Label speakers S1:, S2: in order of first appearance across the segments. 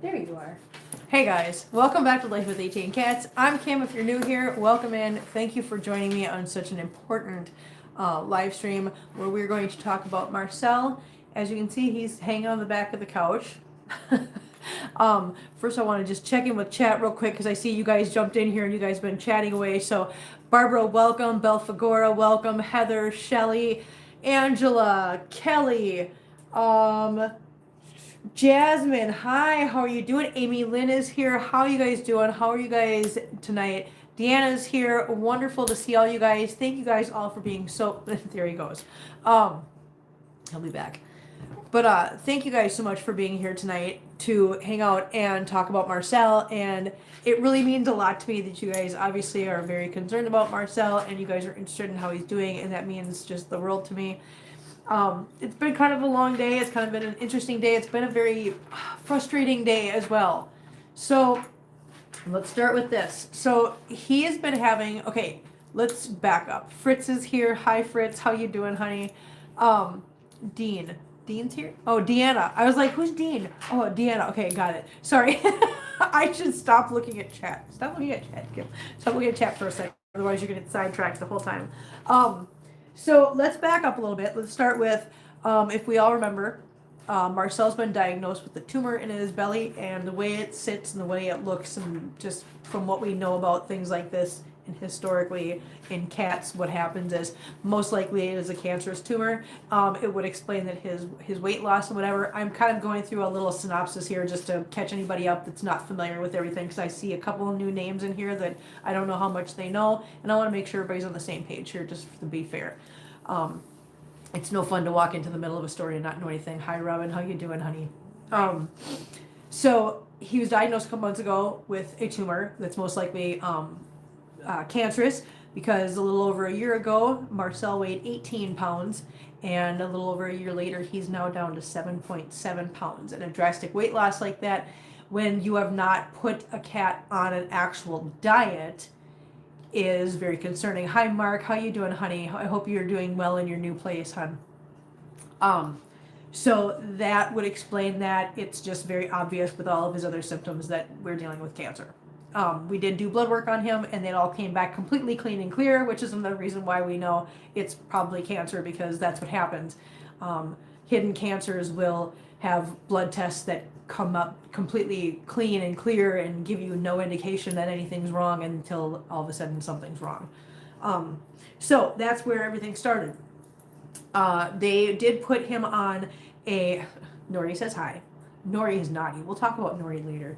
S1: There you are. Hey guys, welcome back to Life with 18 Cats. I'm Kim. If you're new here, welcome in. Thank you for joining me on such an important live stream where we're going to talk about Marcel. As you can see, he's hanging on the back of the couch. First, I want to just check in with chat real quick because I see you guys jumped in here and you guys have been chatting away. So, Barbara, welcome. Belfagora, welcome. Heather, Shelley, Angela, Kelly, Jasmine, hi, how are you doing? Amy Lynn is here. How are you guys doing? How are you guys tonight? Deanna's here. Wonderful to see all you guys. Thank you guys all for being so there he goes. He'll be back. But thank you guys so much for being here tonight to hang out and talk about Marcel. And it really means a lot to me that you guys obviously are very concerned about Marcel and you guys are interested in how he's doing, and that means just the world to me. It's been kind of a long day. It's kind of been an interesting day. It's been a very frustrating day as well. So let's start with this. So he has been having, okay, let's back up. Fritz is here. Hi, Fritz. How you doing, honey? Dean. Dean's here? Oh, Deanna. I was like, who's Dean? Oh, Deanna. Okay, got it. Sorry. I should stop looking at chat. Stop looking at chat, Kim. Stop looking at chat for a second. Otherwise, you're going to get sidetracked the whole time. So let's back up a little bit. Let's start with, if we all remember, Marcel's been diagnosed with a tumor in his belly, and the way it sits and the way it looks, and just from what we know about things like this, and historically in cats, what happens is most likely it is a cancerous tumor. It would explain that his weight loss and whatever. I'm kind of going through a little synopsis here just to catch anybody up that's not familiar with everything, because I see a couple of new names in here that I don't know how much they know, and I want to make sure everybody's on the same page here, just to be fair. It's no fun to walk into the middle of a story and not know anything. Hi, Robin. How you doing, honey? So he was diagnosed a couple months ago with a tumor that's most likely cancerous, because a little over a year ago, Marcel weighed 18 pounds, and a little over a year later, he's now down to 7.7 pounds. And a drastic weight loss like that, when you have not put a cat on an actual diet, is very concerning. Hi, Mark. How you doing, honey? I hope you're doing well in your new place, hon. So that would explain that. It's just very obvious with all of his other symptoms that we're dealing with cancer. We did do blood work on him, and it all came back completely clean and clear, which is another reason why we know it's probably cancer, because that's what happens. Hidden cancers will have blood tests that come up completely clean and clear and give you no indication that anything's wrong until all of a sudden something's wrong. So that's where everything started. They did put him on a... Nori says hi. Nori is naughty. We'll talk about Nori later.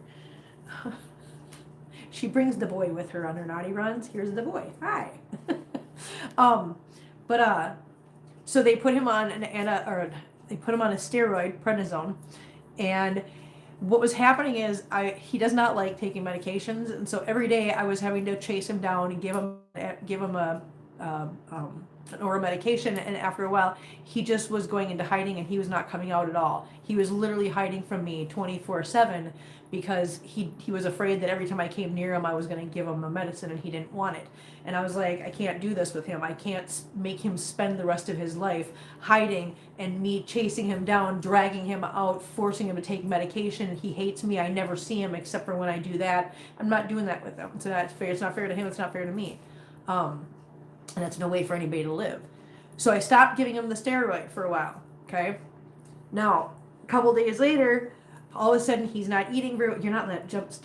S1: She brings the boy with her on her naughty runs. Here's the boy. Hi. So they put him on they put him on a steroid, prednisone, and what was happening is he does not like taking medications, and so every day I was having to chase him down and give him an oral medication, and after a while he just was going into hiding, and he was not coming out at all. He was literally hiding from me 24/7 because he was afraid that every time I came near him I was going to give him a medicine, and he didn't want it. And I was like, I can't do this with him. I can't make him spend the rest of his life hiding and me chasing him down, dragging him out, forcing him to take medication. He hates me. I never see him except for when I do that. I'm not doing that with him. So that's fair. It's not fair to him. It's not fair to me. And that's no way for anybody to live. So I stopped giving him the steroid for a while. Okay. Now, a couple days later, all of a sudden he's not eating very. You're not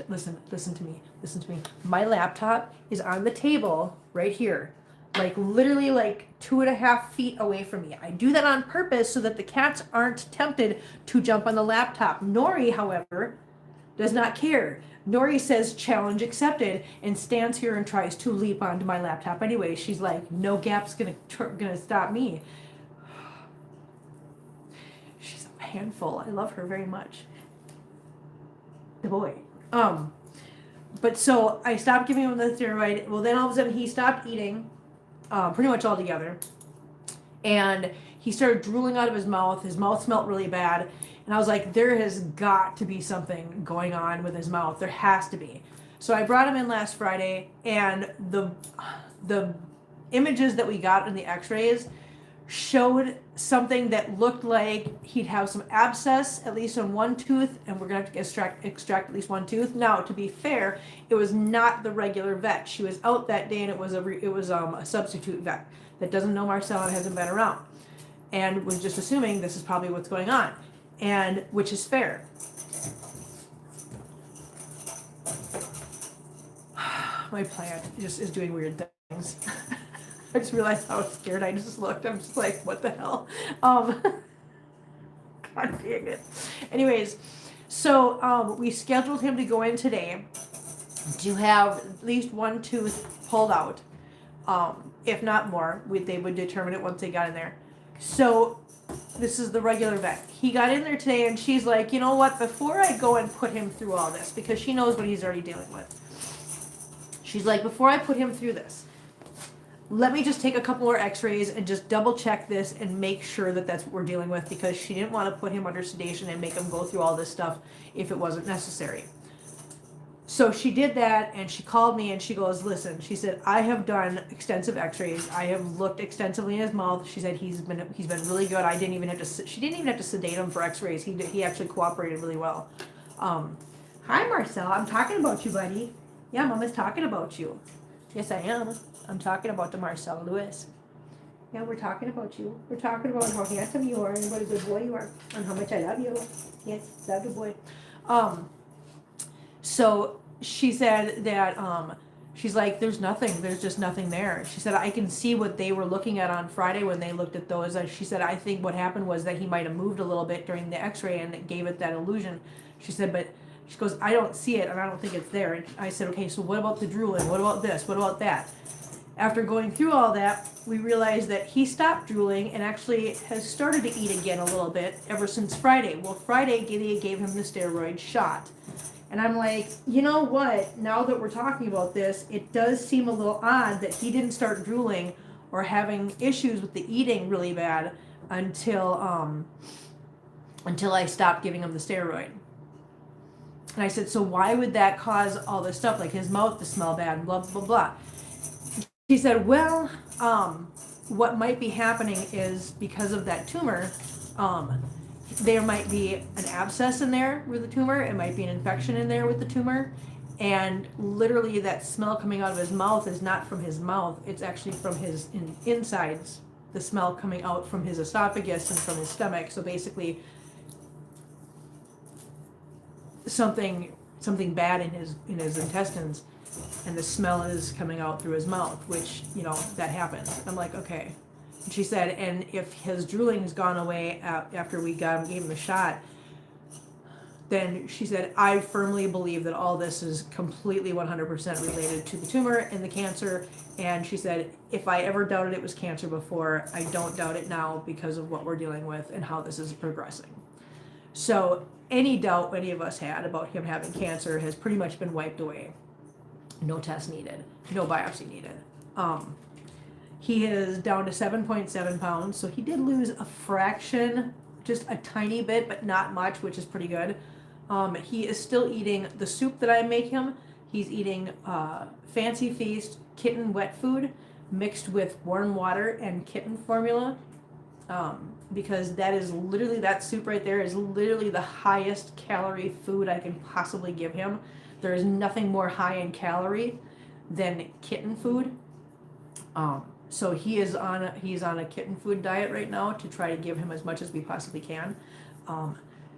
S1: listen to me. Listen to me. My laptop is on the table right here, like literally like 2.5 feet away from me. I do that on purpose so that the cats aren't tempted to jump on the laptop. Nori, however, does not care. Nori says challenge accepted and stands here and tries to leap onto my laptop anyway. She's like, no gap's gonna stop me. She's a handful. I love her very much. The boy. But so I stopped giving him the steroid. Well, then all of a sudden he stopped eating, pretty much altogether, and he started drooling out of his mouth. His mouth smelled really bad, and I was like, there has got to be something going on with his mouth. There has to be. So I brought him in last Friday, and the images that we got in the X-rays showed something that looked like he'd have some abscess, at least on one tooth, and we're gonna have to extract at least one tooth. Now, to be fair, it was not the regular vet. She was out that day, and it was a substitute vet that doesn't know Marcel and hasn't been around, and was just assuming this is probably what's going on, and which is fair. My plant just is doing weird things. I just realized how scared I just looked. I'm just like, what the hell? God dang it. Anyways, so we scheduled him to go in today to have at least one tooth pulled out. If not more, they would determine it once they got in there. So this is the regular vet. He got in there today, and she's like, you know what? Before I go and put him through all this, because she knows what he's already dealing with. She's like, before I put him through this, let me just take a couple more x-rays and just double check this and make sure that that's what we're dealing with, because she didn't want to put him under sedation and make him go through all this stuff if it wasn't necessary. So she did that, and she called me and she goes, listen, she said, I have done extensive x-rays. I have looked extensively in his mouth. She said he's been really good. She didn't even have to sedate him for x-rays. He actually cooperated really well. Hi, Marcel. I'm talking about you, buddy. Yeah, Mama's talking about you. Yes, I am. I'm talking about the Marcel Lewis. Yeah, we're talking about you. We're talking about how handsome you are and what a good boy you are and how much I love you. Yes, love the boy. So she said that she's like, there's just nothing there. She said, I can see what they were looking at on Friday when they looked at those. She said, I think what happened was that he might have moved a little bit during the x-ray and it gave it that illusion. She said, but she goes, I don't see it and I don't think it's there. And I said, okay, so what about the drooling? What about this? What about that? After going through all that, we realized that he stopped drooling and actually has started to eat again a little bit ever since Friday. Well, Friday, Gideon gave him the steroid shot. And I'm like, you know what? Now that we're talking about this, it does seem a little odd that he didn't start drooling or having issues with the eating really bad until I stopped giving him the steroid. And I said, so why would that cause all this stuff, like his mouth to smell bad and blah, blah, blah. She said, well, what might be happening is because of that tumor, there might be an abscess in there with the tumor. It might be an infection in there with the tumor. And literally that smell coming out of his mouth is not from his mouth. It's actually from his insides, the smell coming out from his esophagus and from his stomach. So basically something bad in his intestines, and the smell is coming out through his mouth, which, that happens. I'm like, okay. And she said, and if his drooling has gone away after we gave him the shot, then she said, I firmly believe that all this is completely 100% related to the tumor and the cancer. And she said, if I ever doubted it was cancer before, I don't doubt it now because of what we're dealing with and how this is progressing. So any doubt any of us had about him having cancer has pretty much been wiped away. No test needed, no biopsy needed. He is down to 7.7 pounds, so he did lose a fraction, just a tiny bit, but not much, which is pretty good. He is still eating the soup that I make him. He's eating Fancy Feast kitten wet food mixed with warm water and kitten formula, because that soup right there is literally the highest calorie food I can possibly give him. There is nothing more high in calorie than kitten food. So he's on a kitten food diet right now to try to give him as much as we possibly can.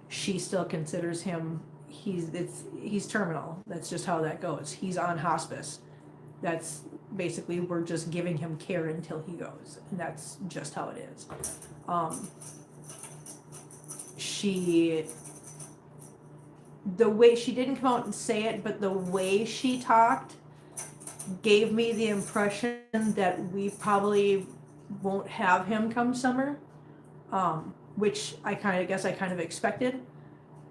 S1: She still considers him, he's terminal. That's just how that goes. He's on hospice. That's basically, we're just giving him care until he goes, and that's just how it is. The way she didn't come out and say it, but the way she talked gave me the impression that we probably won't have him come summer, which I kind of expected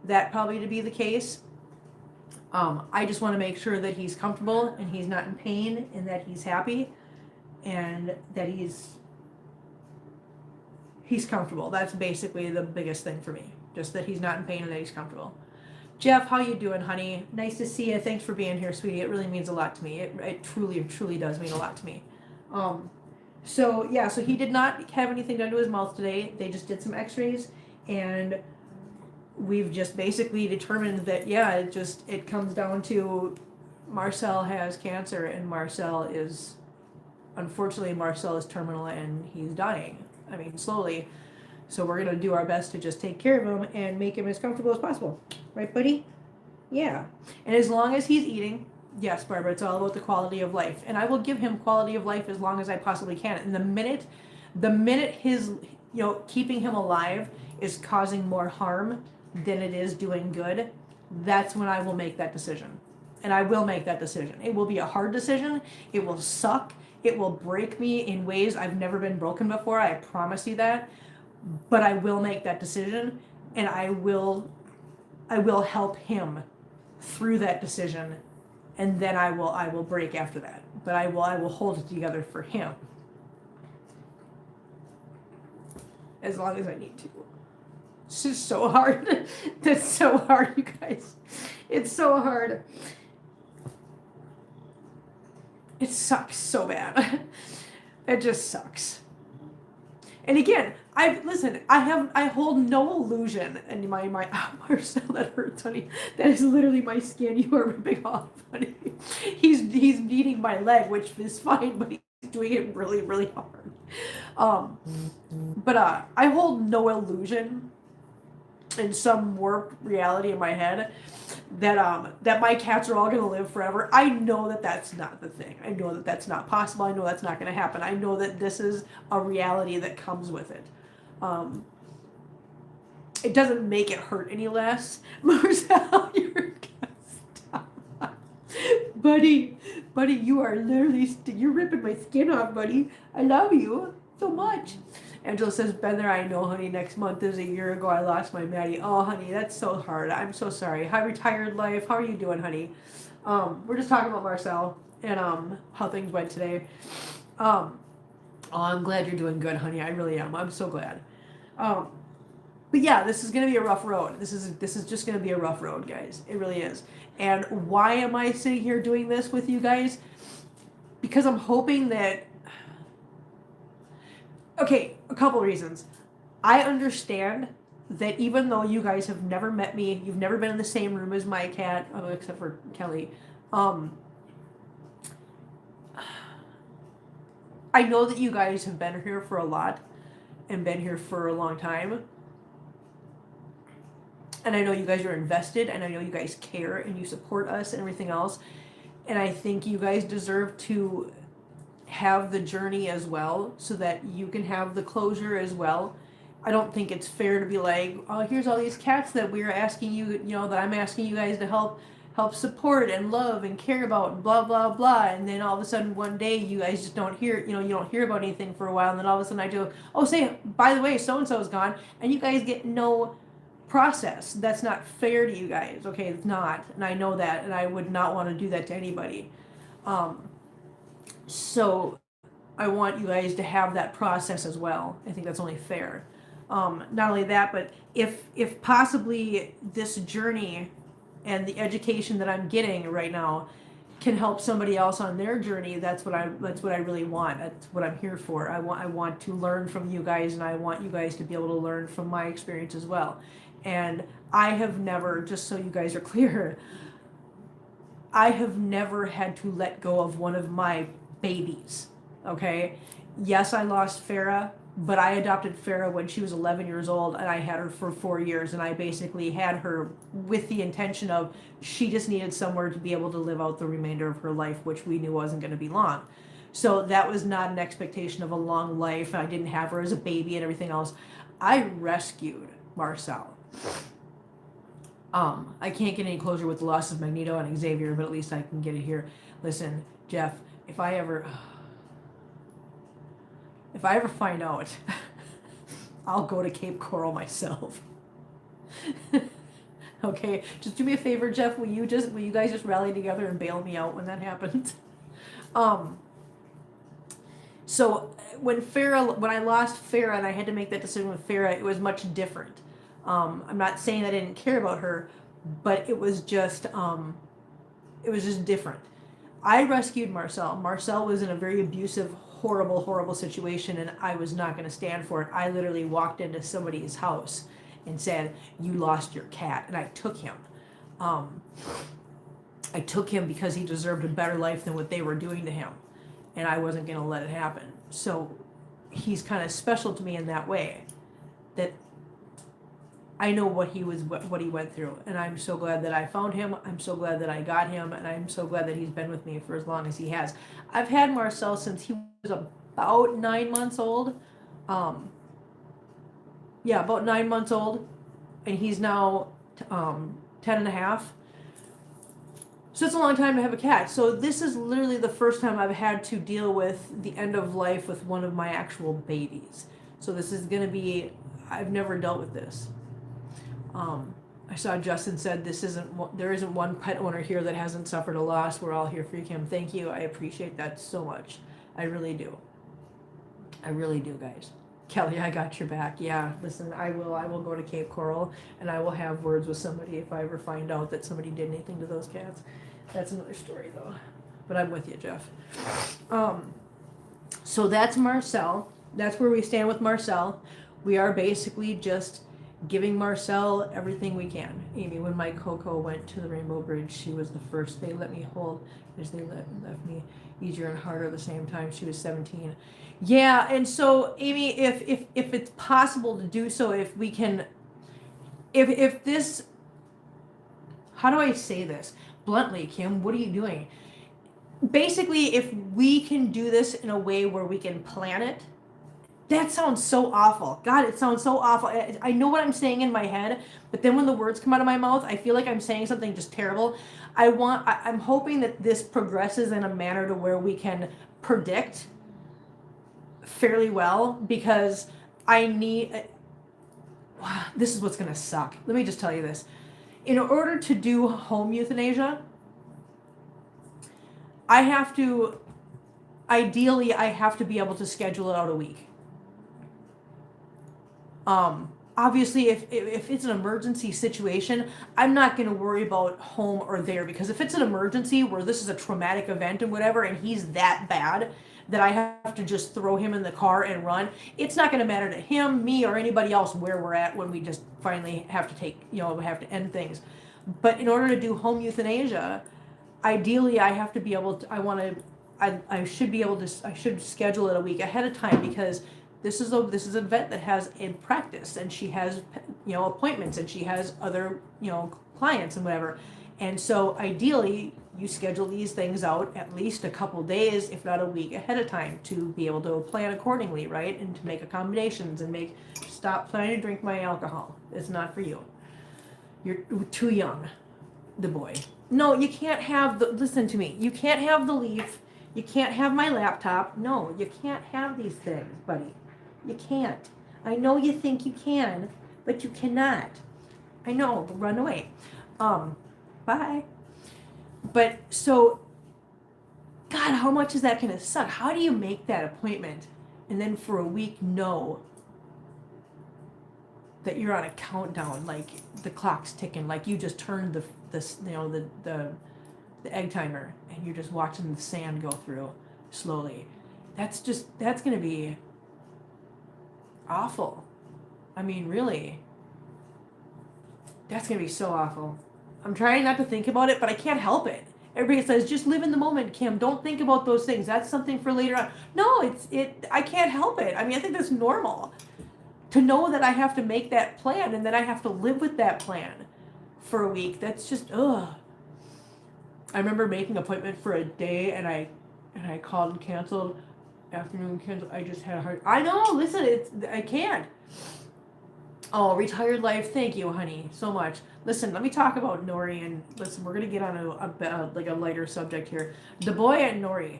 S1: that probably to be the case. I just want to make sure that he's comfortable and he's not in pain and that he's happy and that he's comfortable. That's basically the biggest thing for me, just that he's not in pain and that he's comfortable. Jeff, how you doing, honey? Nice to see you. Thanks for being here, sweetie. It really means a lot to me. It truly, truly does mean a lot to me. So yeah, so he did not have anything done to his mouth today. They just did some x-rays, and we've just basically determined that, yeah, it comes down to Marcel has cancer, and unfortunately Marcel is terminal and he's dying. I mean, slowly. So we're gonna do our best to just take care of him and make him as comfortable as possible. Right, buddy? Yeah. And as long as he's eating, yes, Barbara, it's all about the quality of life. And I will give him quality of life as long as I possibly can. And the minute his, keeping him alive is causing more harm than it is doing good, that's when I will make that decision. And I will make that decision. It will be a hard decision. It will suck. It will break me in ways I've never been broken before. I promise you that. But I will make that decision, and I will help him through that decision, and then I will break after that. But I will hold it together for him as long as I need to. It's just so hard. That's so hard, you guys. It's so hard. It sucks so bad. It just sucks. And again, I hold no illusion in my Marcel, that hurts, honey. That is literally my skin you are ripping off, honey. He's beating my leg, which is fine, but he's doing it really, really hard. But I hold no illusion in some warped reality in my head that my cats are all going to live forever. I know that that's not the thing. I know that that's not possible. I know that's not going to happen. I know that this is a reality that comes with it. It doesn't make it hurt any less. Marcel, you're stop. Buddy, you are literally, you're ripping my skin off, buddy. I love you so much. Angela says, been there, I know, honey. Next month is a year ago I lost my Maddie. Oh, honey, that's so hard. I'm so sorry. Hi, retired life. How are you doing, honey? We're just talking about Marcel and how things went today. Oh, I'm glad you're doing good, honey. I really am. I'm so glad. But yeah, this is gonna be a rough road. This is just gonna be a rough road, guys. It really is. And why am I sitting here doing this with you guys? Because I'm hoping that. Okay, a couple reasons. I understand that even though you guys have never met me, you've never been in the same room as my cat, except for Kelly. I know that you guys have been here for a lot and been here for a long time. And I know you guys are invested, and I know you guys care and you support us and everything else. And I think you guys deserve to have the journey as well, so that you can have the closure as well. I don't think it's fair to be like, oh, here's all these cats that we're asking you, that I'm asking you guys to help support and love and care about and blah blah blah, and then all of a sudden one day you guys just don't hear, you don't hear about anything for a while, and then all of a sudden I do, oh, say, by the way, so and so's gone, and you guys get no process. That's not fair to you guys. Okay, it's not, and I know that, and I would not want to do that to anybody. So I want you guys to have that process as well. I think that's only fair. Not only that, but if possibly this journey and the education that I'm getting right now can help somebody else on their journey, that's what I really want. That's what I'm here for. I want to learn from you guys, and I want you guys to be able to learn from my experience as well. And I have never, just so you guys are clear, I have never had to let go of one of my babies. Okay? Yes, I lost Farah, but I adopted Farah when she was 11 years old, and I had her for 4 years, and I basically had her with the intention of she just needed somewhere to be able to live out the remainder of her life, which we knew wasn't going to be long. So that was not an expectation of a long life. I didn't have her as a baby and everything else. I rescued Marcel. I can't get any closure with the loss of Magneto and Xavier, but at least I can get it here. Listen, Jeff, if I ever find out, I'll go to Cape Coral myself. Okay, just do me a favor, Jeff. Will you guys just rally together and bail me out when that happens? So when I lost Farah and I had to make that decision with Farah, it was much different. I'm not saying I didn't care about her, but it was just different. I rescued Marcel. Marcel was in a very abusive, horrible, horrible situation, and I was not going to stand for it. I literally walked into somebody's house and said, "You lost your cat," and I took him. I took him because he deserved a better life than what they were doing to him, and I wasn't going to let it happen. So he's kind of special to me in that way, that I know what he went through, and I'm so glad that I found him. I'm so glad that I got him, and I'm so glad that he's been with me for as long as he has. I've had Marcel since he was about 9 months old. Yeah, about 9 months old, and he's now 10 and a half. So it's a long time to have a cat. So this is literally the first time I've had to deal with the end of life with one of my actual babies. So this is going to be, I've never dealt with this. I saw Justin said there isn't one pet owner here that hasn't suffered a loss. We're all here for you, Kim. Thank you. I appreciate that so much. I really do. I really do, guys. Kelly, I got your back. Yeah, listen, I will go to Cape Coral, and I will have words with somebody if I ever find out that somebody did anything to those cats. That's another story, though. But I'm with you, Jeff. So that's Marcel. That's where we stand with Marcel. We are basically just giving Marcel everything we can. Amy, when my Coco went to the Rainbow Bridge, she was the first they let me hold, as they left me easier and harder at the same time. She was 17. Yeah, and so Amy, if it's possible to do so, if we can, if this, how do I say this bluntly, Kim? What are you doing? Basically, if we can do this in a way where we can plan it. That sounds so awful. God, it sounds so awful. I know what I'm saying in my head, but then when the words come out of my mouth, I feel like I'm saying something just terrible. I'm hoping that this progresses in a manner to where we can predict fairly well, because this is what's going to suck. Let me just tell you this. In order to do home euthanasia, ideally, I have to be able to schedule it out a week. Obviously, if it's an emergency situation, I'm not going to worry about home or there, because if it's an emergency where this is a traumatic event and whatever, and he's that bad that I have to just throw him in the car and run, it's not going to matter to him, me, or anybody else where we're at when we just finally have to end things. But in order to do home euthanasia, ideally, I have to be able to, I should schedule it a week ahead of time, because this is an event that has a practice, and she has, appointments, and she has other, clients and whatever. And so ideally, you schedule these things out at least a couple days, if not a week ahead of time, to be able to plan accordingly, right? And to make accommodations and stop planning to drink my alcohol. It's not for you. You're too young, the boy. No, you can't have listen to me. You can't have the leaf. You can't have my laptop. No, you can't have these things, buddy. You can't. I know you think you can, but you cannot. I know, run away. Bye. But so, God, how much is that going to suck? How do you make that appointment and then for a week know that you're on a countdown, like the clock's ticking, like you just turned the egg timer and you're just watching the sand go through slowly? That's going to be awful. I mean, really, that's going to be so awful. I'm trying not to think about it, but I can't help it. Everybody says, just live in the moment, Kim. Don't think about those things. That's something for later on. No, I can't help it. I mean, I think that's normal. To know that I have to make that plan and that I have to live with that plan for a week, that's just, ugh. I remember making an appointment for a day, and I called and canceled. Afternoon canceled. I just had a hard. I know. Listen, I can't. Oh, retired life. Thank you, honey, so much. Listen, let me talk about Nori, and listen, we're gonna get on a lighter subject here. The boy and Nori.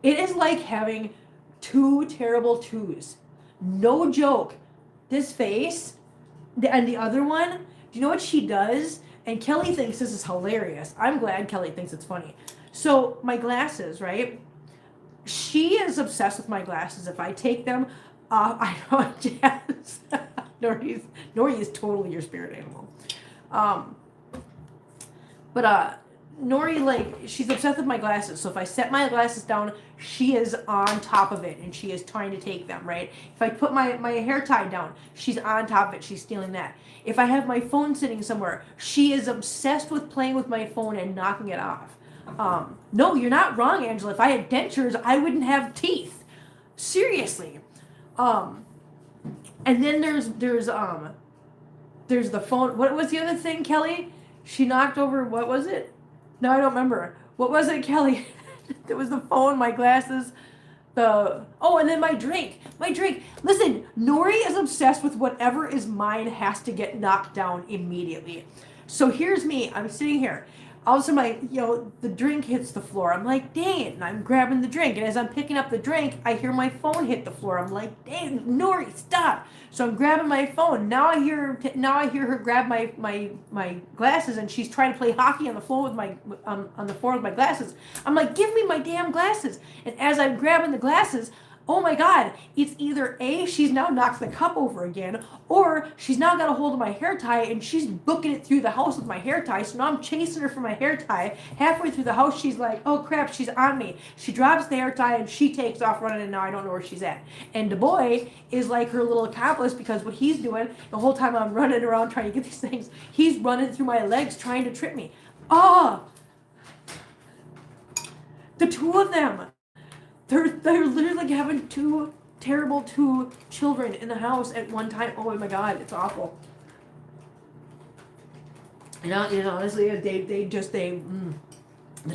S1: It is like having two terrible twos. No joke. This face, and the other one. Do you know what she does? And Kelly thinks this is hilarious. I'm glad Kelly thinks it's funny. So my glasses, right? She is obsessed with my glasses. If I take them off, I know Jazz. Nori is totally your spirit animal. But Nori, like, she's obsessed with my glasses. So if I set my glasses down, she is on top of it and she is trying to take them, right? If I put my hair tie down, she's on top of it. She's stealing that. If I have my phone sitting somewhere, she is obsessed with playing with my phone and knocking it off. No, you're not wrong, Angela. If I had dentures, I wouldn't have teeth. Seriously. And then there's the phone. What was the other thing, Kelly? She knocked over, what was it? No, I don't remember. What was it, Kelly? There was the phone, my glasses, and then my drink. My drink. Listen, Nori is obsessed with whatever is mine has to get knocked down immediately. So here's me. I'm sitting here. All of a sudden, the drink hits the floor. I'm like, dang it. And I'm grabbing the drink. And as I'm picking up the drink, I hear my phone hit the floor. I'm like, dang, Nori, stop. So I'm grabbing my phone. Now I hear her grab my glasses, and she's trying to play hockey on the floor with my glasses. I'm like, give me my damn glasses. And as I'm grabbing the glasses, oh my God, it's either A, she's now knocked the cup over again, or she's now got a hold of my hair tie and she's booking it through the house with my hair tie. So now I'm chasing her for my hair tie. Halfway through the house, she's like, oh crap, she's on me. She drops the hair tie and she takes off running, and now I don't know where she's at. And the boy is like her little accomplice, because what he's doing the whole time I'm running around trying to get these things, he's running through my legs trying to trip me. The two of them. They're literally like having two children in the house at one time. Oh my God, it's awful. Honestly, the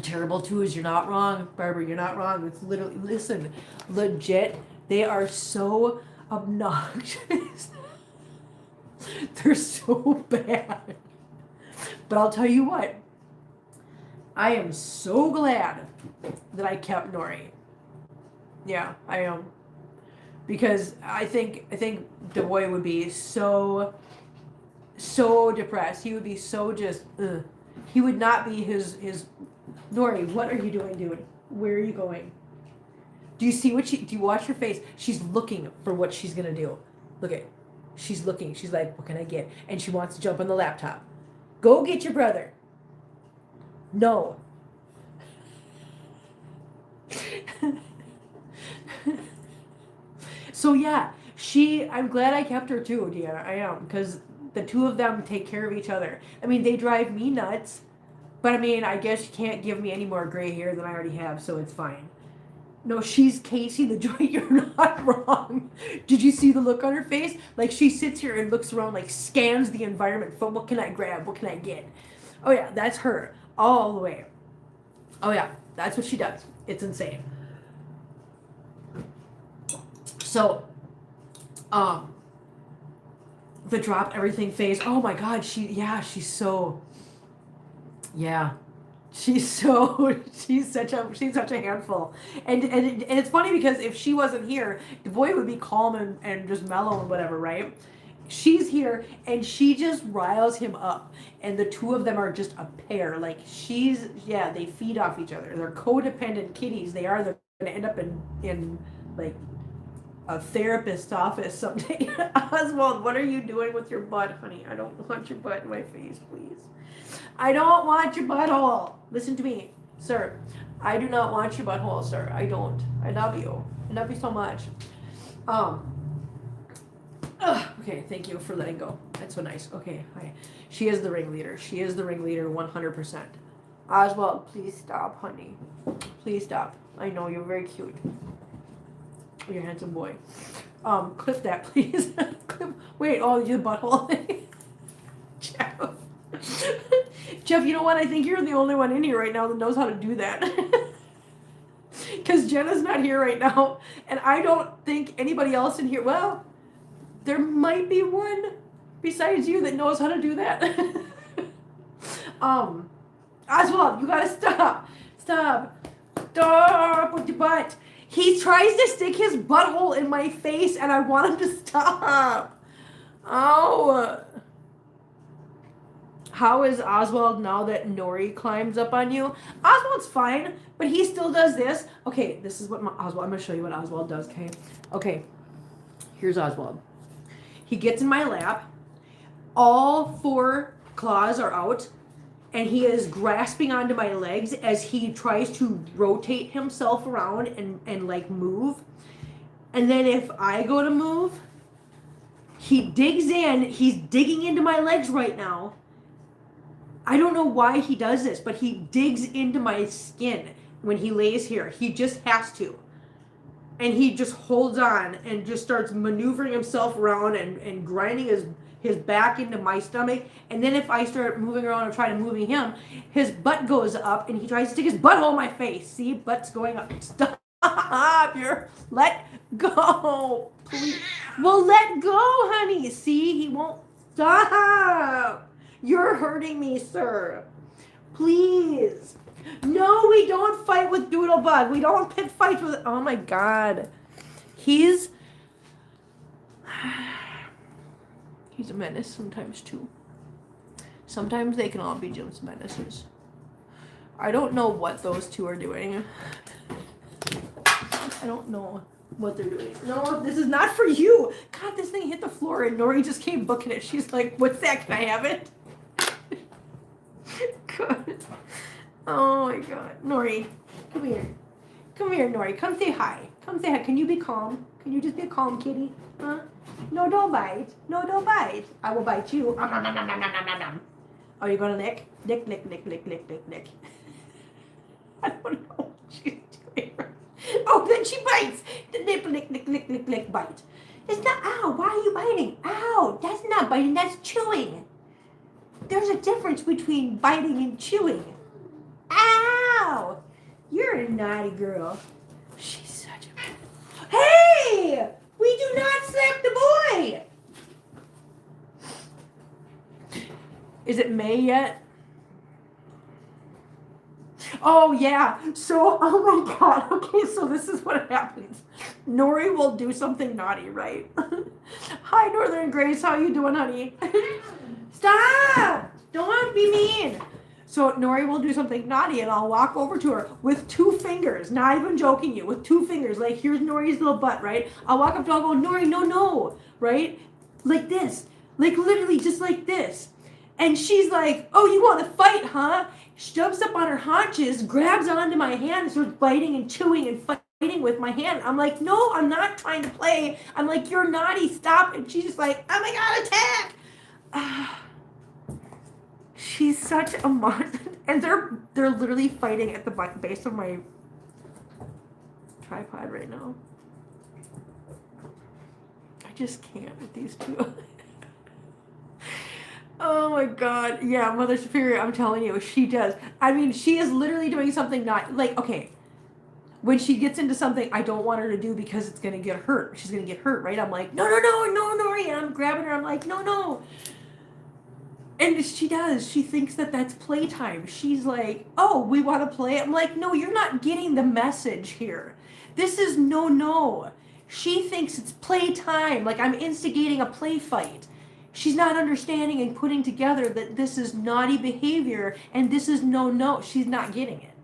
S1: terrible twos. You're not wrong, Barbara. You're not wrong. It's literally, listen, legit. They are so obnoxious. They're so bad. But I'll tell you what. I am so glad that I kept Nori. Yeah, I am. Because I think the boy would be so depressed. He would be so just, he would not be his, Nori, what are you doing, dude? Where are you going? Do you see do you watch her face? She's looking for what she's going to do. Look at, she's looking. She's like, what can I get? And she wants to jump on the laptop. Go get your brother. No. So yeah, I'm glad I kept her too, Deanna. I am, because the two of them take care of each other. I mean, they drive me nuts, but I mean, I guess you can't give me any more gray hair than I already have, so it's fine. No, she's Casey the Joy. You're not wrong. Did you see the look on her face? Like, she sits here and looks around, like, scans the environment for what can I grab, what can I get? Oh yeah, that's her all the way. Oh yeah, that's what she does. It's insane. So, the drop everything phase. Oh my God, she's such a handful. And it's funny because if she wasn't here, the boy would be calm and just mellow and whatever, right? She's here and she just riles him up, and the two of them are just a pair. Like, they feed off each other. They're codependent kitties. They're going to end up in like a therapist's office someday. Oswald, what are you doing with your butt, honey? I don't want your butt in my face, please. I don't want your butthole. Listen to me, sir. I do not want your butthole, sir. I don't. I love you. I love you so much. Okay, thank you for letting go. That's so nice. Okay, hi. She is the ringleader. 100%. Oswald, please stop, honey. Please stop. I know you're very cute. You're a handsome boy. Clip that, please. Wait, your butthole. Jeff. Jeff, you know what? I think you're the only one in here right now that knows how to do that. Because Jenna's not here right now. And I don't think anybody else in here, well, there might be one besides you that knows how to do that. Oswald, you gotta stop. Stop with your butt. He tries to stick his butthole in my face, and I want him to stop. Oh. How is Oswald now that Nori climbs up on you? Oswald's fine, but he still does this. Okay, this is what Oswald, I'm going to show you what Oswald does, okay? Okay, here's Oswald. He gets in my lap. All 4 claws are out, and he is grasping onto my legs as he tries to rotate himself around and like move. And then if I go to move, he digs in. He's digging into my legs right now. I don't know why he does this, but he digs into my skin when he lays here. He just has to. And he just holds on and just starts maneuvering himself around and grinding his back into my stomach. And then if I start moving around and try to move him, his butt goes up and he tries to stick his butthole in my face. See, butt's going up. Stop. Let go. Please. Well, let go, honey. See, he won't stop. You're hurting me, sir. Please. No, we don't fight with Doodlebug. We don't pick fights with... Oh, my God. He's a menace sometimes, too. Sometimes they can all be Jim's menaces. I don't know what those two are doing. I don't know what they're doing. No, this is not for you. God, this thing hit the floor and Nori just came booking it. She's like, what's that? Can I have it? God. Oh my God. Nori, come here. Come here, Nori. Come say hi. Come say hi. Can you be calm? Can you just be a calm kitty? Huh? No, don't bite. No, don't bite. I will bite you. Are you going to lick? Lick, lick, lick, lick, lick, lick, lick. I don't know what she's doing. Oh, then she bites. Lick, lick, lick, lick, lick, lick, bite. It's not, ow, why are you biting? Ow, that's not biting, that's chewing. There's a difference between biting and chewing. Ow! You're a naughty girl. She's such a... Hey! We do not slap the boy! Is it May yet? Oh, yeah. So, oh my God. Okay, so this is what happens. Nori will do something naughty, right? Hi, Northern Grace. How you doing, honey? Stop! Don't be mean. So Nori will do something naughty, and I'll walk over to her with 2 fingers, not even joking you, with 2 fingers. Like, here's Nori's little butt, right? I'll walk up to her and go, Nori, no, right? Like this. Like, literally just like this. And she's like, oh, you want to fight, huh? She jumps up on her haunches, grabs onto my hand, and starts biting and chewing and fighting with my hand. I'm like, no, I'm not trying to play. I'm like, you're naughty, stop. And she's like, oh my God, attack. She's such a monster. And they're literally fighting at the base of my tripod right now. I just can't with these two. Oh my God. Yeah, Mother Superior, I'm telling you, she does. I mean, she is literally doing something not, like, okay, when she gets into something I don't want her to do because it's going to get hurt. She's going to get hurt, right? I'm like, no, Nori. And I'm grabbing her. I'm like, no. And she does. She thinks that that's playtime. She's like, oh, we want to play? I'm like, no, you're not getting the message here. This is no. She thinks it's playtime. Like I'm instigating a play fight. She's not understanding and putting together that this is naughty behavior and this is no. She's not getting it.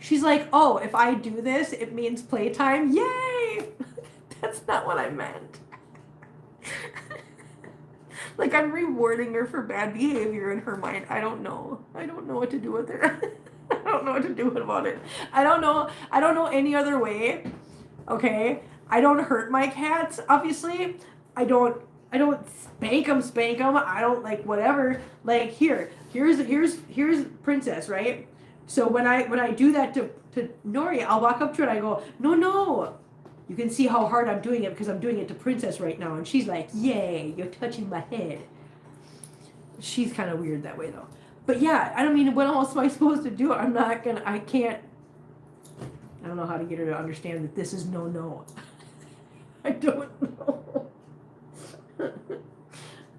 S1: She's like, oh, if I do this, it means playtime. Yay! That's not what I meant. Like I'm rewarding her for bad behavior in her mind. I don't know what to do with her. I don't know what to do about it. I don't know any other way. Okay? I don't hurt my cats, obviously. I don't spank them. I don't like whatever. Like here's Princess, right? So when I do that to Nori, I'll walk up to her and I go, no. You can see how hard I'm doing it because I'm doing it to Princess right now. And she's like, yay, you're touching my head. She's kind of weird that way though. But yeah, I don't mean, what else am I supposed to do? I don't know how to get her to understand that this is no. I don't know.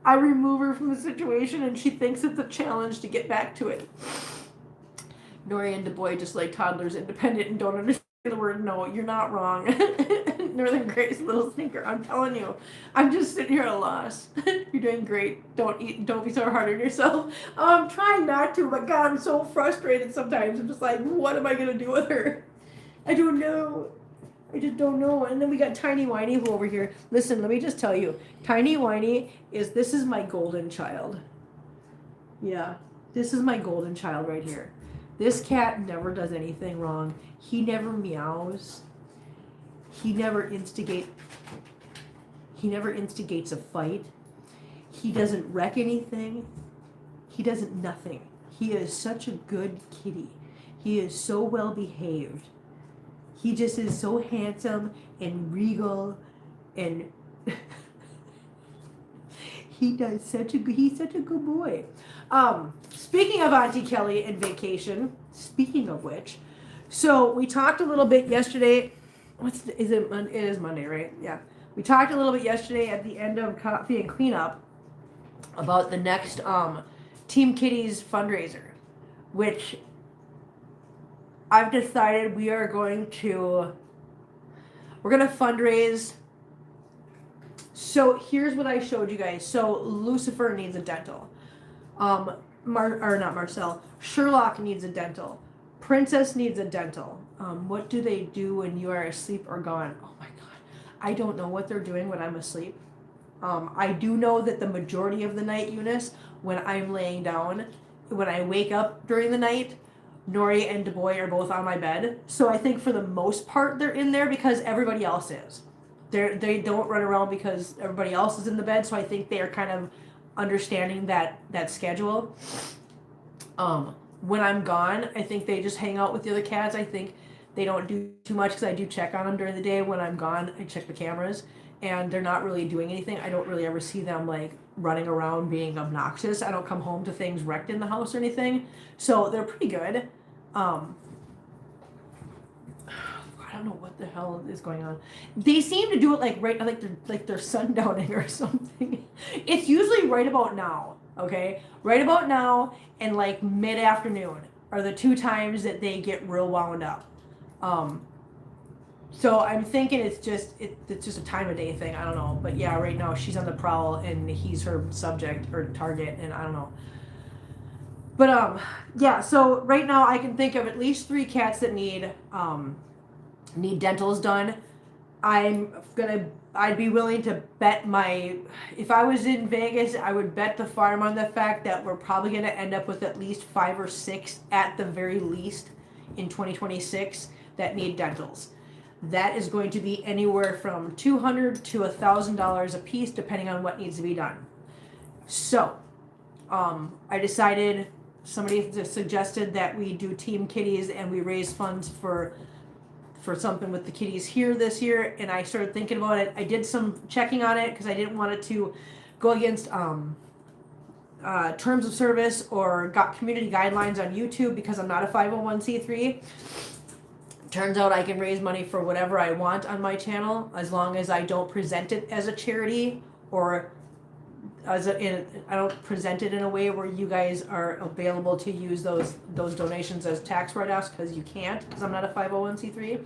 S1: I remove her from the situation and she thinks it's a challenge to get back to it. Nori and the boy just like toddlers, independent and don't understand the word no. You're not wrong. Northern Grace, little stinker. I'm telling you, I'm just sitting here at a loss. You're doing great. Don't be so hard on yourself. I'm trying not to, but God, I'm so frustrated sometimes. I'm just like, what am I gonna do with her? I don't know. I just don't know. And then we got Tiny Whiny who over here. Listen, let me just tell you, Tiny Whiny this is my golden child. Yeah. This is my golden child right here. This cat never does anything wrong. He never meows. He never instigates a fight. He doesn't wreck anything. He doesn't nothing. He is such a good kitty. He is so well behaved. He just is so handsome and regal, and he's such a good boy. Speaking of Auntie Kelly and vacation, speaking of which, so we talked a little bit yesterday. It is Monday, right? Yeah. We talked a little bit yesterday at the end of Coffee and Cleanup about the next Team Kitties fundraiser, which I've decided we're going to fundraise. So here's what I showed you guys. So Lucifer needs a dental. Not Marcel. Sherlock needs a dental. Princess needs a dental. What do they do when you are asleep or gone? Oh my God. I don't know what they're doing when I'm asleep. I do know that the majority of the night, Eunice, when I'm laying down, when I wake up during the night, Nori and DeBoy are both on my bed. So I think for the most part they're in there because everybody else is. They don't run around because everybody else is in the bed. So I think they are kind of understanding that schedule. When I'm gone, I think they just hang out with the other cats. I think they don't do too much because I do check on them during the day. When I'm gone, I check the cameras, and they're not really doing anything. I don't really ever see them like running around being obnoxious. I don't come home to things wrecked in the house or anything. So they're pretty good. I don't know what the hell is going on. They seem to do it like they're sundowning or something. It's usually right about now. Okay, right about now and like mid-afternoon are the two times that they get real wound up. So I'm thinking it's just a time of day thing. I don't know, but yeah, right now she's on the prowl and he's her subject or target, and I don't know. But yeah. So right now I can think of at least 3 cats that need dentals done. I'd be willing to bet if I was in Vegas, I would bet the farm on the fact that we're probably going to end up with at least 5 or 6 at the very least in 2026 that need dentals. That is going to be anywhere from $200 to $1,000 a piece, depending on what needs to be done. So, I decided, somebody suggested that we do Team Kitties and we raise funds for something with the kitties here this year, and I started thinking about it. I did some checking on it because I didn't want it to go against terms of service or got community guidelines on YouTube because I'm not a 501c3. Turns out I can raise money for whatever I want on my channel as long as I don't present it as a charity or I don't present it in a way where you guys are available to use those donations as tax write-offs, because you can't, because I'm not a 501c3.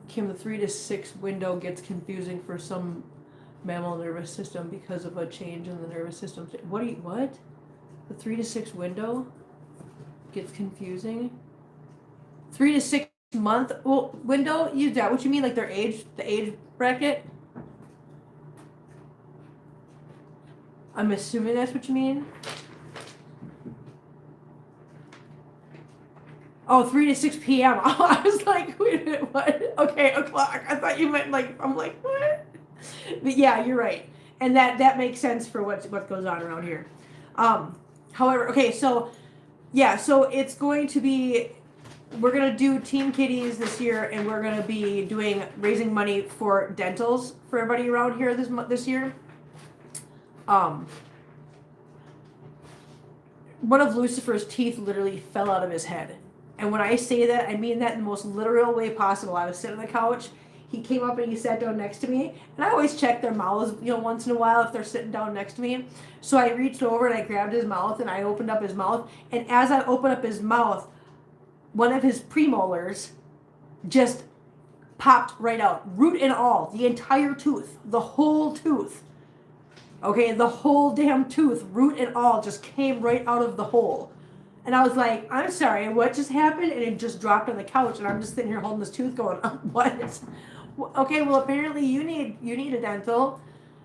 S1: Kim, the 3 to 6 window gets confusing for some mammal nervous system because of a change in the nervous system. What? The 3 to 6 window gets confusing? 3 to 6 month window? Is that what you mean? Like their age, the age bracket? I'm assuming that's what you mean. Oh, 3 to 6 p.m. Oh, I was like, wait a minute, what? Okay, o'clock. I thought you meant like, I'm like, what? But yeah, you're right. And that makes sense for what goes on around here. However, okay, so yeah, so it's going to be, we're going to do Team Kitties this year, and we're going to be raising money for dentals for everybody around here this year. One of Lucifer's teeth literally fell out of his head. And when I say that, I mean that in the most literal way possible. I was sitting on the couch, he came up and he sat down next to me, and I always check their mouths, once in a while if they're sitting down next to me. So I reached over and I grabbed his mouth and I opened up his mouth, and as I opened up his mouth, one of his premolars just popped right out, root and all, the entire tooth, the whole tooth. Okay, the whole damn tooth, root and all, just came right out of the hole. And I was like, I'm sorry, what just happened? And it just dropped on the couch, and I'm just sitting here holding this tooth going, what? Okay, well, apparently you need a dental.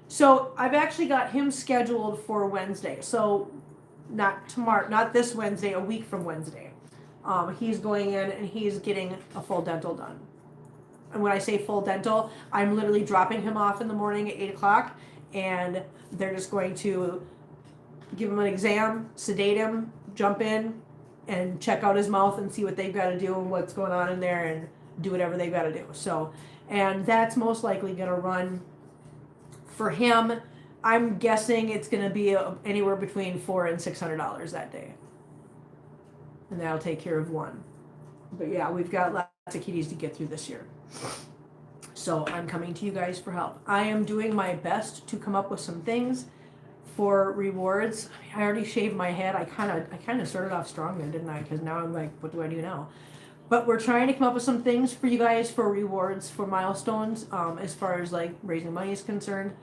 S1: So I've actually got him scheduled for Wednesday. So not tomorrow, not this Wednesday, a week from Wednesday. He's going in and he's getting a full dental done. And when I say full dental, I'm literally dropping him off in the morning at 8 o'clock, and they're just going to give him an exam, sedate him, jump in, and check out his mouth and see what they've got to do and what's going on in there and do whatever they've got to do. So, and that's most likely going to run for him. I'm guessing it's going to be anywhere between $400 and $600 that day. And that'll take care of one. But yeah, we've got lots of kitties to get through this year. So I'm coming to you guys for help. I am doing my best to come up with some things for rewards. I already shaved my head. I kind of started off strong there, didn't I? Because now I'm like, what do I do now? But we're trying to come up with some things for you guys for rewards, for milestones, as far as like raising money is concerned.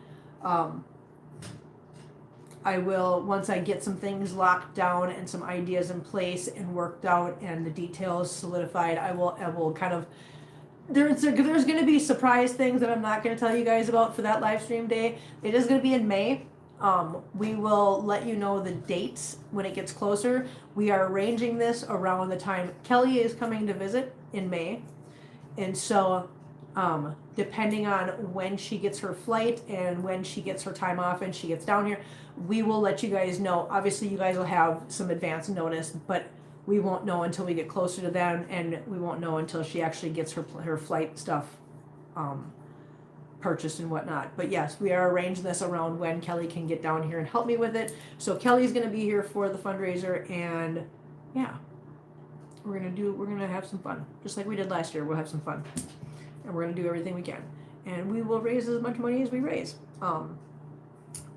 S1: I will, once I get some things locked down and some ideas in place and worked out and the details solidified, I will kind of, there's going to be surprise things that I'm not going to tell you guys about for that live stream day. It is going to be in May. We will let you know the dates when it gets closer. We are arranging this around the time Kelly is coming to visit in May. And so, depending on when she gets her flight and when she gets her time off and she gets down here, we will let you guys know. Obviously, you guys will have some advance notice, but we won't know until we get closer to them, and we won't know until she actually gets her flight stuff purchased and whatnot. But yes, we are arranging this around when Kelly can get down here and help me with it. So Kelly's going to be here for the fundraiser, and yeah, we're gonna have some fun, just like we did last year. We'll have some fun, and we're gonna do everything we can, and we will raise as much money as we raise.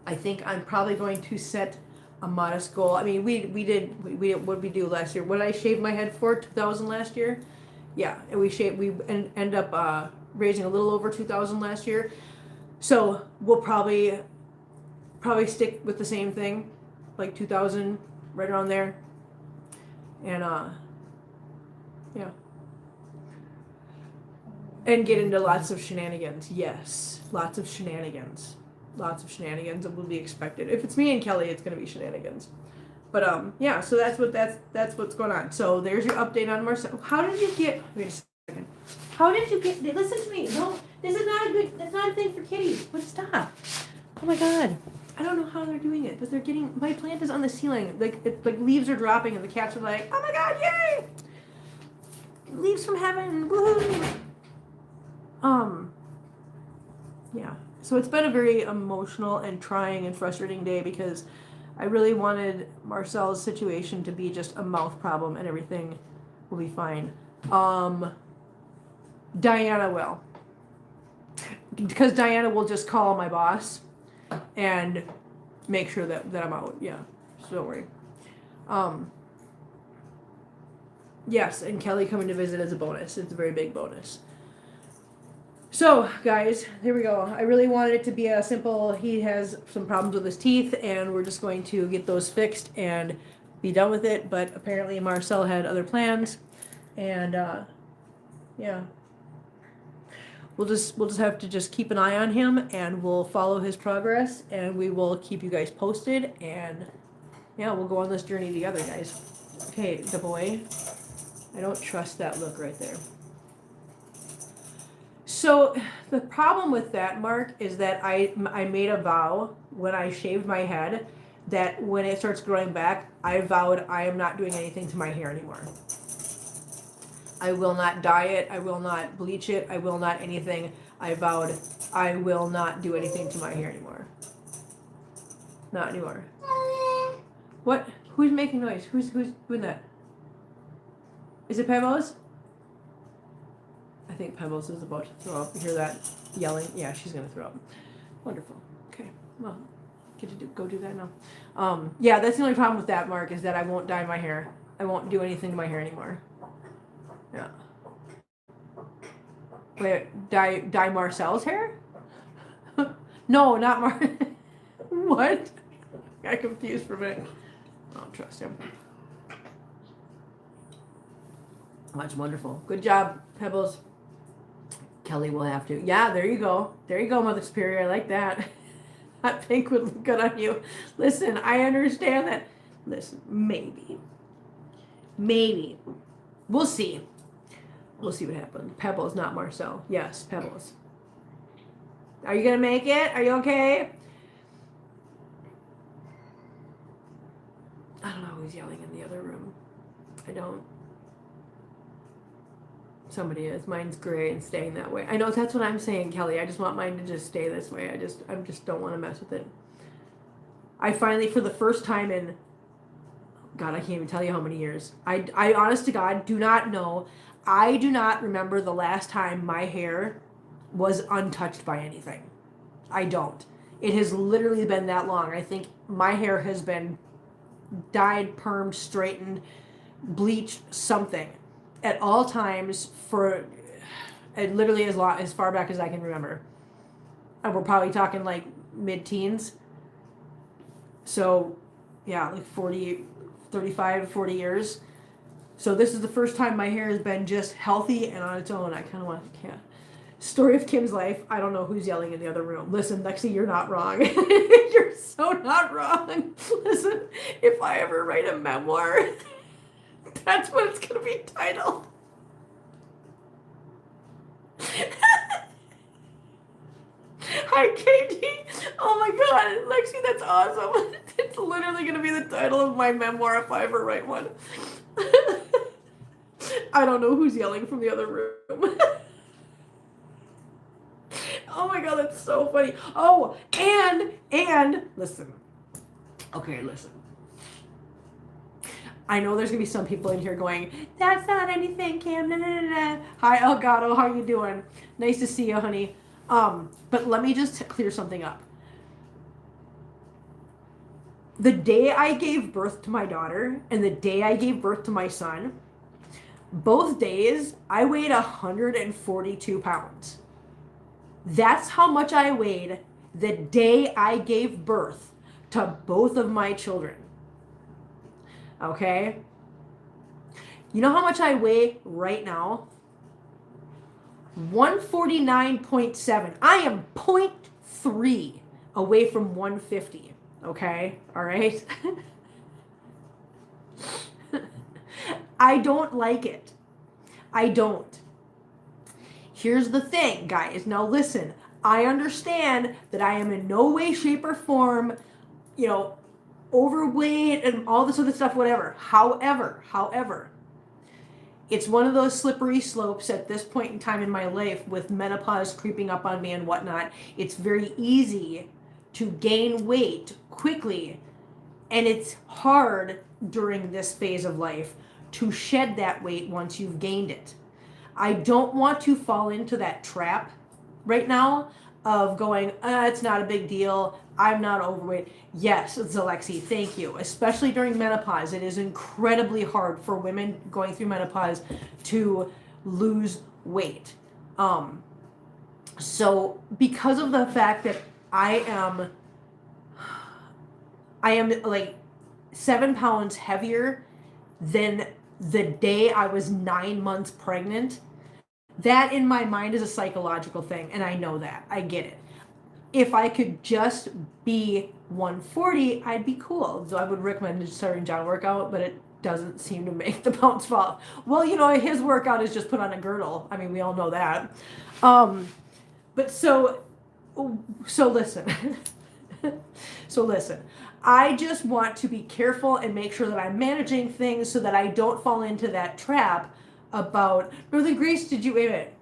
S1: I think I'm probably going to set a modest goal. I mean, we did what did we do last year? What did I shave my head for? 2,000 last year? Yeah, and we end up raising a little over 2,000 last year. So we'll probably stick with the same thing, like 2,000, right around there. And yeah. And get into lots of shenanigans. Yes, lots of shenanigans. Lots of shenanigans that will be expected. If it's me and Kelly, it's going to be shenanigans. But yeah, so that's what's going on. So there's your update on Marcel. How did you get? Wait a second. How did you get? Listen to me. No, this is not a good. That's not a thing for kitties. But stop. Oh my God. I don't know how they're doing it, but they're getting. My plant is on the ceiling. Like leaves are dropping, and the cats are like, "Oh my God, yay! Leaves from heaven, woohoo!" Yeah. So it's been a very emotional and trying and frustrating day because I really wanted Marcel's situation to be just a mouth problem and everything will be fine. Diana will. Because Diana will just call my boss and make sure that I'm out. Yeah. So don't worry. Yes, and Kelly coming to visit is a bonus. It's a very big bonus. So, guys, here we go. I really wanted it to be a simple, he has some problems with his teeth, and we're just going to get those fixed and be done with it. But apparently Marcel had other plans, and yeah. We'll just have to just keep an eye on him, and we'll follow his progress, and we will keep you guys posted, and yeah, we'll go on this journey together, guys. Okay, the boy. I don't trust that look right there. So the problem with that, Mark, is that I made a vow when I shaved my head that when it starts growing back, I vowed I am not doing anything to my hair anymore. I will not dye it. I will not bleach it. I will not anything. I vowed I will not do anything to my hair anymore. Not anymore. What? Who's making noise? Who's doing that? Is it Pebbles? I think Pebbles is about to throw up. You hear that yelling? Yeah, she's gonna throw up. Wonderful. Okay. Well, get to go do that now. Yeah, that's the only problem with that, Mark, is that I won't dye my hair. I won't do anything to my hair anymore. Yeah. Wait, dye Marcel's hair? No, not Mar. What? Got confused for a minute. I don't trust him. That's wonderful. Good job, Pebbles. Kelly will have to. Yeah, there you go. There you go, Mother Superior. I like that. That pink would look good on you. Listen, I understand that Listen, maybe. Maybe. We'll see. We'll see what happens. Pebbles, not Marcel. Yes, Pebbles. Are you going to make it? Are you okay? I don't know who's yelling in the other room. I don't. Somebody is. Mine's gray and staying that way. I know that's what I'm saying, Kelly. I just want mine to just stay this way. I just don't want to mess with it. I finally, for the first time in, God, I can't even tell you how many years. I honest to God, do not know. I do not remember the last time my hair was untouched by anything. I don't. It has literally been that long. I think my hair has been dyed, permed, straightened, bleached, something at all times for literally as far back as I can remember. And we're probably talking like mid-teens. So, yeah, like 35, 40 years. So this is the first time my hair has been just healthy and on its own. I kind of want to, yeah. Story of Kim's life. I don't know who's yelling in the other room. Listen, Lexi, you're not wrong. You're so not wrong. Listen, if I ever write a memoir, that's what it's going to be titled. Hi, Katie. Oh my God, Lexi, that's awesome. It's literally going to be the title of my memoir if I ever write one. I don't know who's yelling from the other room. Oh my God, that's so funny. Oh, and listen. Okay, listen. I know there's gonna be some people in here going, "That's not anything, Kim." Nah, nah, nah, nah. Hi, Elgato. How you doing? Nice to see you, honey. But let me just clear something up. The day I gave birth to my daughter and the day I gave birth to my son, both days I weighed 142 pounds. That's how much I weighed the day I gave birth to both of my children. Okay? You know how much I weigh right now? 149.7. I am 0.3 away from 150. Okay? All right? I don't like it. I don't. Here's the thing, guys. Now listen, I understand that I am in no way, shape, or form, overweight and all this other stuff, whatever. However, it's one of those slippery slopes at this point in time in my life with menopause creeping up on me and whatnot. It's very easy to gain weight quickly, and it's hard during this phase of life to shed that weight once you've gained it. I don't want to fall into that trap right now of going, it's not a big deal. I'm not overweight. Yes, Alexi, thank you. Especially during menopause. It is incredibly hard for women going through menopause to lose weight. So because of the fact that I am like 7 pounds heavier than the day I was 9 months pregnant, that in my mind is a psychological thing, and I know that. I get it. If I could just be 140, I'd be cool. So I would recommend starting John workout, but it doesn't seem to make the pounds fall. Well, his workout is just put on a girdle. I mean, we all know that. But so listen. So listen. I just want to be careful and make sure that I'm managing things so that I don't fall into that trap about Northern Grace. Wait a minute.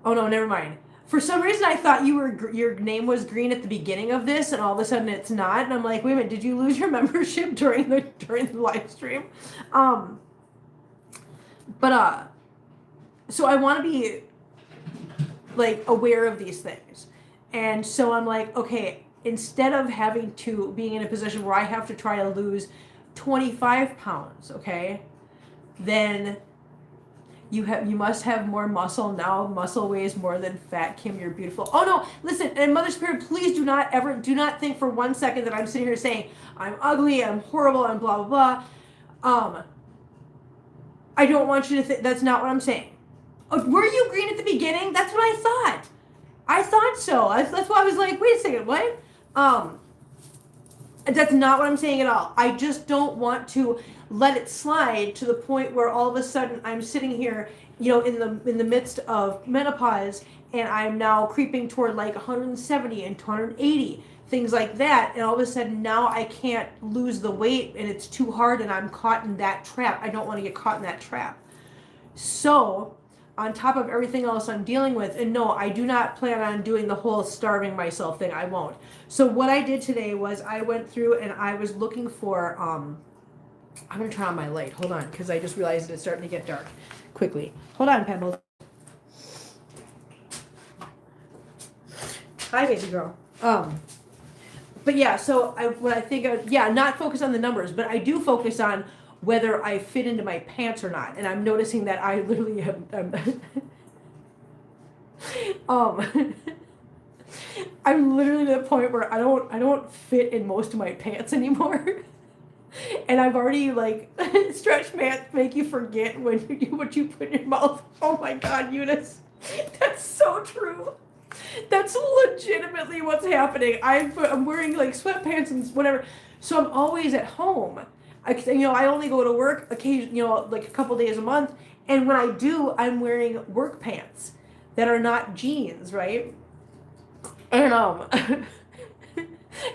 S1: Oh no, never mind. For some reason, I thought your name was green at the beginning of this, and all of a sudden it's not. And I'm like, wait a minute, did you lose your membership during the live stream? So I want to be like aware of these things, and so I'm like, okay. Instead of being in a position where I have to try to lose 25 pounds, okay, then you must have more muscle now. Muscle weighs more than fat. Kim, you're beautiful. Oh no, listen, and Mother Spirit, please do not think for 1 second that I'm sitting here saying I'm ugly, I'm horrible, I'm blah blah blah. I don't want you to think that's not what I'm saying. Oh, were you green at the beginning? That's what I thought. I thought so. That's why I was like, wait a second, what? That's not what I'm saying at all. I just don't want to let it slide to the point where all of a sudden I'm sitting here, in the midst of menopause, and I'm now creeping toward like 170 and 280, things like that, and all of a sudden now I can't lose the weight and it's too hard and I'm caught in that trap. I don't want to get caught in that trap. So, on top of everything else I'm dealing with, and no, I do not plan on doing the whole starving myself thing. I won't. So what I did today was I went through and I was looking for, I'm going to turn on my light. Hold on, because I just realized it's starting to get dark quickly. Hold on, Pebbles. Hi, baby girl. But yeah, so not focus on the numbers, but I do focus on whether I fit into my pants or not. And I'm noticing that I literally have, I'm literally to the point where I don't fit in most of my pants anymore. And I've already, like, stretch pants make you forget what you put in your mouth. Oh my God, Eunice. That's so true. That's legitimately what's happening. I'm wearing like sweatpants and whatever, so I'm always at home. I only go to work occasionally, like a couple days a month, and when I do, I'm wearing work pants that are not jeans, right? And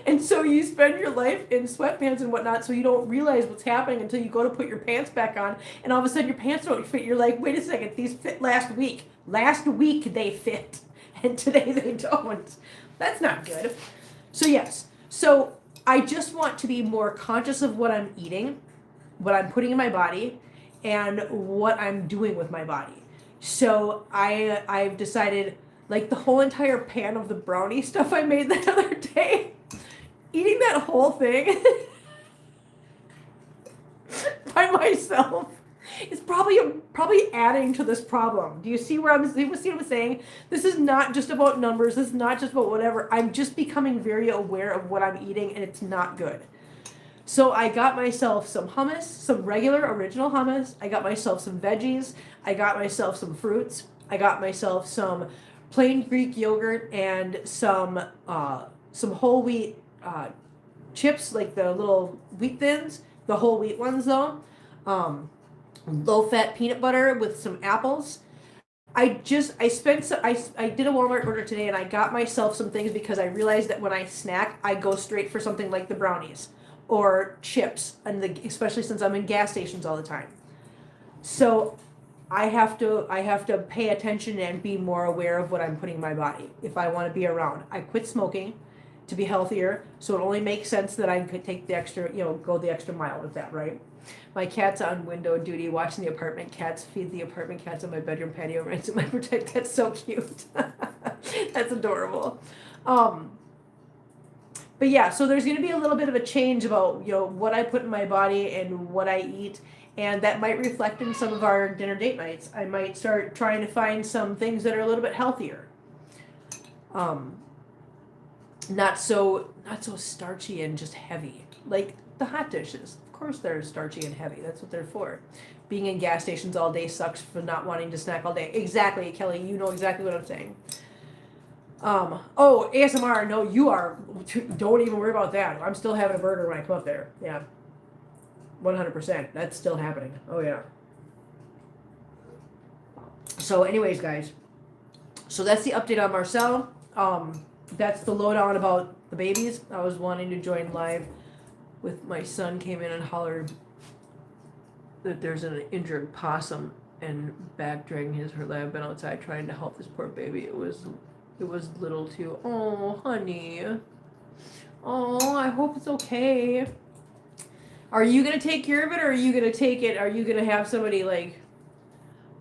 S1: and so you spend your life in sweatpants and whatnot, so you don't realize what's happening until you go to put your pants back on, and all of a sudden your pants don't fit. You're like, wait a second, these fit last week. Last week they fit. And today they don't. That's not good. So yes. So I just want to be more conscious of what I'm eating, what I'm putting in my body, and what I'm doing with my body. So I've decided, like, the whole entire pan of the brownie stuff I made that other day, eating that whole thing by myself is probably adding to this problem. Do you see what I'm saying? This is not just about numbers. This is not just about whatever. I'm just becoming very aware of what I'm eating, and it's not good. So I got myself some hummus, some regular original hummus. I got myself some veggies. I got myself some fruits. I got myself some plain Greek yogurt and some whole wheat chips, like the little wheat thins, the whole wheat ones though. Low-fat peanut butter with some apples. I did a Walmart order today, and I got myself some things because I realized that when I snack, I go straight for something like the brownies or chips, especially since I'm in gas stations all the time. So I have to pay attention and be more aware of what I'm putting in my body if I want to be around. I quit smoking to be healthier, so it only makes sense that I could take the extra, go the extra mile with that, right? My cat's on window duty watching the apartment cats feed the apartment cats on my bedroom patio, rinsing my protect. That's so cute. That's adorable. But yeah, so there's going to be a little bit of a change about, what I put in my body and what I eat, and that might reflect in some of our dinner date nights. I might start trying to find some things that are a little bit healthier. Not so starchy and just heavy. Like the hot dishes. Of course they're starchy and heavy. That's what they're for. Being in gas stations all day sucks for not wanting to snack all day. Exactly, Kelly. You know exactly what I'm saying. Oh, ASMR. No, you are. Don't even worry about that. I'm still having a burger when I come up there. Yeah. 100%. That's still happening. Oh, yeah. So anyways, guys. So that's the update on Marcel. That's the lowdown about the babies. I was wanting to join live with my son, came in and hollered that there's an injured possum and back dragging her leg. I've been outside trying to help this poor baby. It was little too. Oh, honey. Oh, I hope it's okay. Are you going to take care of it, or are you going to take it? Are you going to have somebody like,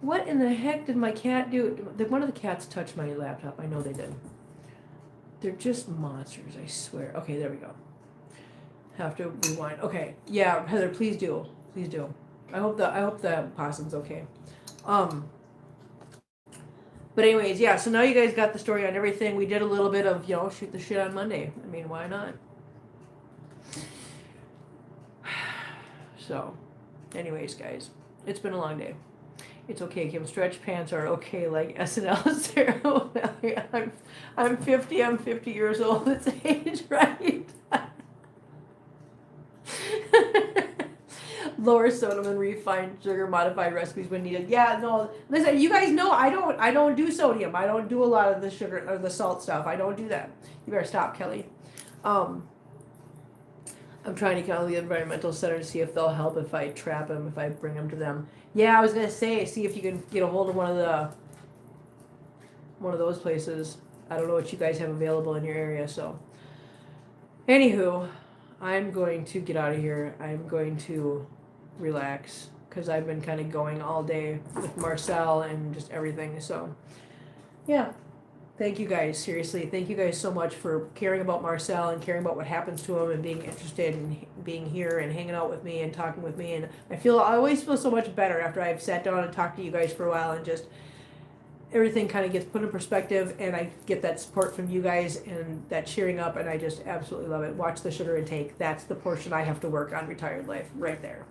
S1: what in the heck did my cat do? One of the cats touched my laptop. I know they did. They're just monsters, I swear. Okay, there we go. Have to rewind. Okay, yeah, Heather, please do. Please do. I hope the possum's okay. But anyways, yeah, so now you guys got the story on everything. We did a little bit of, shoot the shit on Monday. I mean, why not? So, anyways, guys, it's been a long day. It's okay, Kim. Stretch pants are okay, like SNL Sarah. I'm 50. I'm 50 years old. It's age, right? Lower sodium and refined sugar modified recipes when needed. Yeah, no. Listen, you guys know I don't do sodium. I don't do a lot of the sugar or the salt stuff. I don't do that. You better stop, Kelly. I'm trying to call the environmental center to see if they'll help if I trap them, if I bring them to them. Yeah, I was gonna say, see if you can get a hold of one of those places. I don't know what you guys have available in your area, so. Anywho, I'm going to get out of here. I'm going to relax because I've been kind of going all day with Marcel and just everything. So, yeah. Thank you guys. Seriously, thank you guys so much for caring about Marcel and caring about what happens to him and being interested in being here and hanging out with me and talking with me. And I always feel so much better after I've sat down and talked to you guys for a while and just everything kind of gets put in perspective and I get that support from you guys and that cheering up, and I just absolutely love it. Watch the sugar intake. That's the portion I have to work on retired life right there.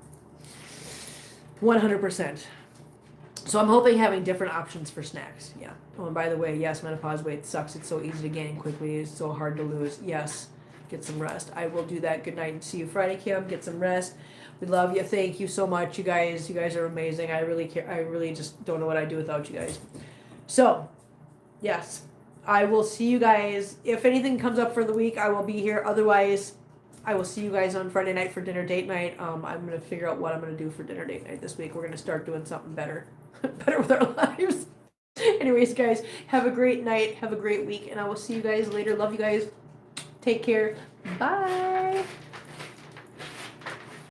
S1: 100%. So I'm hoping having different options for snacks. Yeah. Oh, and by the way, yes, menopause weight sucks. It's so easy to gain quickly. It's so hard to lose. Yes. Get some rest. I will do that. Good night and see you Friday, Kim. Get some rest. We love you. Thank you so much, you guys. You guys are amazing. I really care. I really just don't know what I'd do without you guys. So, yes, I will see you guys. If anything comes up for the week, I will be here. Otherwise, I will see you guys on Friday night for dinner date night. I'm going to figure out what I'm going to do for dinner date night this week. We're going to start doing something better. Better with our lives. Anyways, guys, have a great night. Have a great week. And I will see you guys later. Love you guys. Take care. Bye.